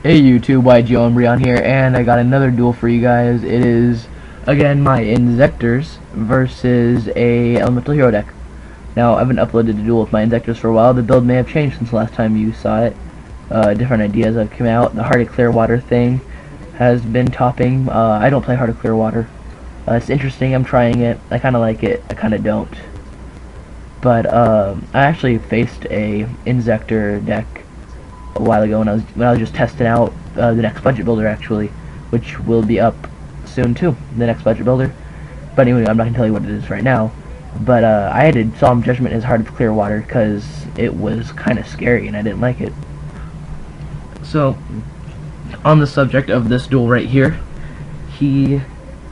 Hey YouTube, YGOumbreon here, and I got another duel for you guys. It is, again, my Inzektors versus a Elemental Hero deck. Now, I haven't uploaded a duel with my Inzektors for a while. The build may have changed since the last time you saw it. Different ideas have come out. The Heart of Clearwater thing has been topping. I don't play Heart of Clearwater. It's interesting, I'm trying it. I kinda like it, I kinda don't. But, I actually faced a Inzektor deck a while ago when I was just testing out the next budget builder, actually, which will be up soon too, the next budget builder. But anyway, I'm not gonna tell you what it is right now. But I had Solemn Judgment as Heart of Clearwater because it was kind of scary and I didn't like it. So, on the subject of this duel right here, he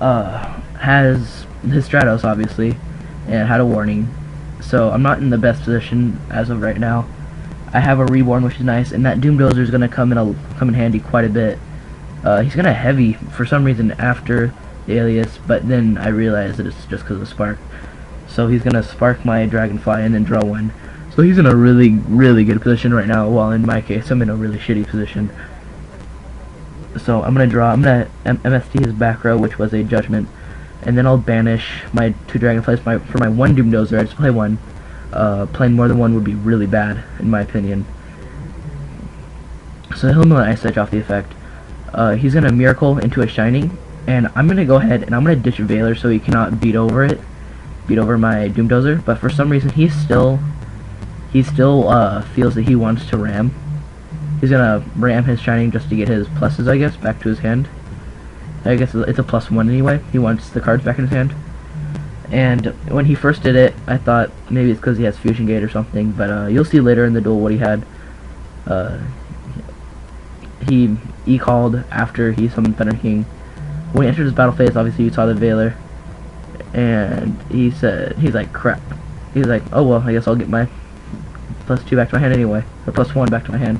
has his Stratos obviously and had a warning. So I'm not in the best position as of right now. I have a Reborn, which is nice, and that Doom Dozer is going to come in handy quite a bit. He's going to heavy for some reason after the Alias, but then I realized that it's just because of Spark. So he's going to Spark my Dragonfly and then draw one. So he's in a really, really good position right now, while in my case, I'm in a really shitty position. So I'm going to MST his back row, which was a Judgment, and then I'll banish my two Dragonflies for my one Doom Dozer. I just play one. Playing more than one would be really bad, in my opinion. So he'll know an Ice Edge off the effect. He's going to Miracle into a Shining, and I'm going to go ahead and I'm going to ditch Veiler so he cannot beat over my Doom Dozer, but for some reason he still feels that he wants to ram. He's going to ram his Shining just to get his pluses, I guess, back to his hand. I guess it's a +1 anyway. He wants the cards back in his hand. And when he first did it, I thought maybe it's because he has Fusion Gate or something, but you'll see later in the duel what he had. He E-called after he summoned Thunder King. When he entered his battle phase, obviously you saw the Veiler, and he's like, crap. He's like, oh well, I guess I'll get my +2 back to my hand anyway, or +1 back to my hand.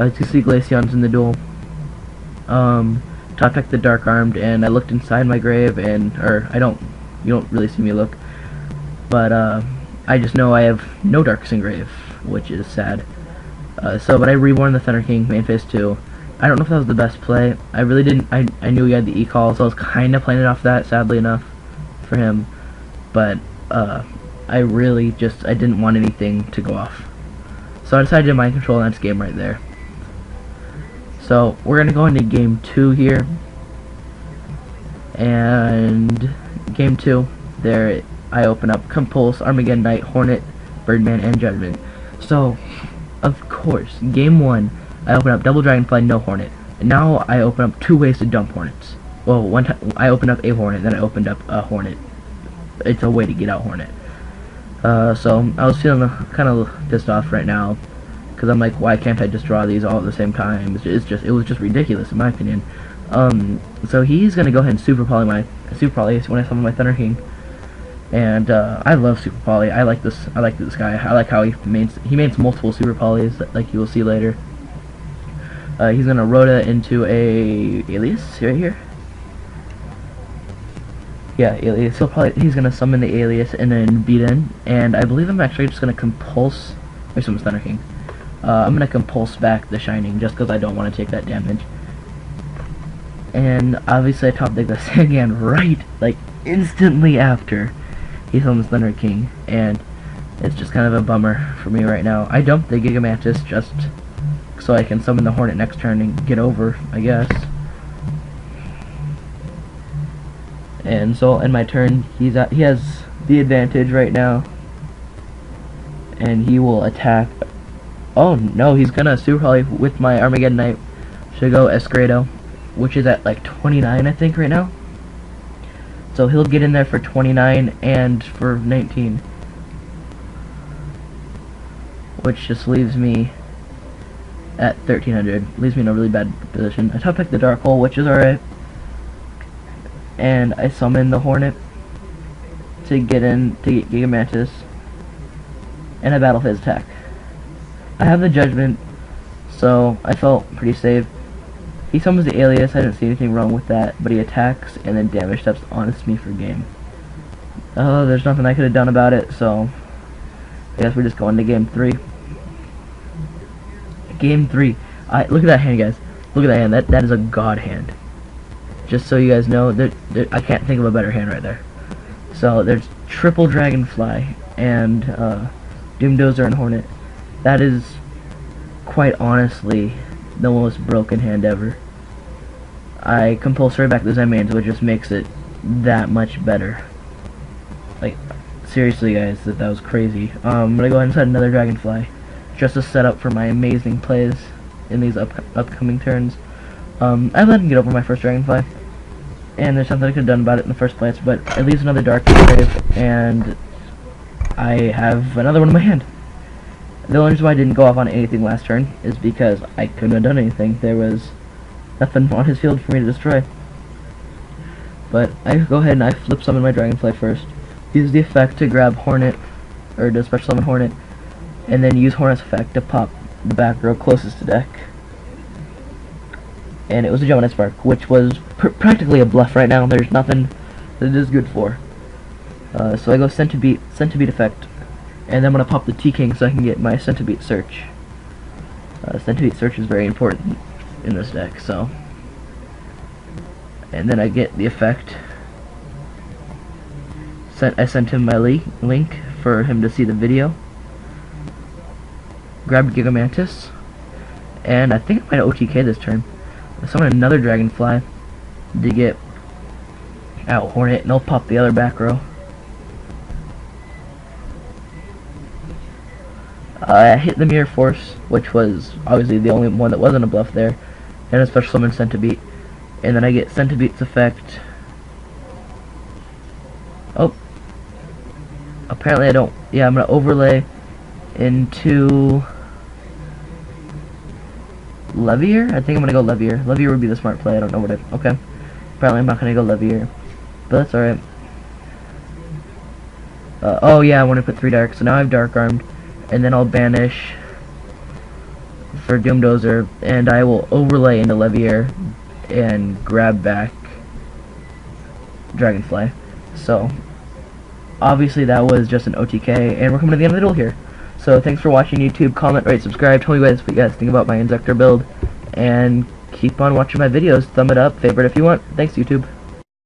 You see Glaceon's in the duel. Top deck the Dark Armed, and I looked inside my grave, and you don't really see me look, but I just know I have no Darks in grave, which is sad. But I Reborn the Thunder King main phase 2. I don't know if that was the best play. I really didn't. I knew he had the E-call, so I was kind of playing it off that, sadly enough, for him. But I really I didn't want anything to go off, so I decided to mind control, and that's game right there. So we're gonna go into game 2 here, and game 2, there I open up Compulse, Armageddon Knight, Hornet, Birdman, and Judgment. So, of course, game 1, I open up Double Dragonfly, no Hornet. And now I open up 2 ways to dump Hornets. Well, one time I opened up a Hornet, then I opened up a Hornet. It's a way to get out Hornet. So I was feeling kind of pissed off right now, because I'm like, why can't I just draw these all at the same time? It was just ridiculous in my opinion. So he's gonna go ahead and Super Poly when I summon my Thunder King, and I love Super Poly. I like this guy. I like how he mains multiple Super Polys, like you will see later. He's gonna Rhoda into a Alias right here. Yeah, Alias. He's gonna summon the Alias and then beat in, and I believe I'm actually just gonna Compulse. Wait, summon Thunder King. I'm gonna Compulse back the Shining just because I don't want to take that damage. And obviously I top deck the Sangan right, like, instantly after he summons Thunder King, and it's just kind of a bummer for me right now. I dumped the Gigamantis just so I can summon the Hornet next turn and get over, I guess. And so in my turn, he has the advantage right now, and he will attack. Oh no, he's gonna Super Poly with my Armageddon Knight. Should go Escredo, which is at like 29 I think right now. So he'll get in there for 29 and for 19, which just leaves me at 1300. Leaves me in a really bad position. I top deck the Dark Hole, which is alright, and I summon the Hornet to get Gigamantis and a battle phase attack. I have the Judgment, so I felt pretty safe. He summons the Alias. I didn't see anything wrong with that, but he attacks and then damage steps honest me for game. There's nothing I could have done about it, so I guess we're just going to game 3. Game 3. Look at that hand, guys. Look at that hand. That is a god hand. Just so you guys know, I can't think of a better hand right there. So there's triple Dragonfly and Doomdozer and Hornet. That is quite honestly the most broken hand ever. I compulsory back the Zen-Mains, which just makes it that much better. Like, seriously guys, that was crazy. I'm gonna go ahead and set another Dragonfly just to set up for my amazing plays in these upcoming turns. I let him get over my first Dragonfly, and there's something I could have done about it in the first place, but it leaves another Dark Grave, and I have another one in my hand. The only reason why I didn't go off on anything last turn is because I couldn't have done anything. There was nothing on his field for me to destroy. But I go ahead and I flip summon my Dragonfly first. Use the effect to grab Hornet, or to special summon Hornet, and then use Hornet's effect to pop the back row closest to deck. And it was a Gemini Spark, which was practically a bluff right now. There's nothing that it is good for. So I go Centibeat effect, and then I'm going to pop the T-King so I can get my Centibeat Search. Centibeat Search is very important in this deck, so. And then I get the effect. I sent him my link for him to see the video. Grabbed Gigamantis, and I think I might OTK this turn. I summon another Dragonfly to get out Hornet, and I'll pop the other back row. I hit the Mirror Force, which was obviously the only one that wasn't a bluff there, and a special summon Centibeat, and then I get Centibeat's effect. Oh, apparently I don't. Yeah, I'm gonna overlay into Levier? I think I'm gonna go Levier. Levier would be the smart play. I don't know what it. Okay. Apparently I'm not gonna go Levier, but that's alright. Oh yeah, I want to put 3 dark, so now I have Dark Armed, and then I'll banish for Doomdozer, and I will overlay into Levier and grab back Dragonfly. So obviously that was just an OTK, and we're coming to the end of the duel here. So thanks for watching YouTube. Comment, rate, subscribe. Tell me what you guys think about my Inzektor build, and keep on watching my videos. Thumb it up, favorite if you want. Thanks YouTube.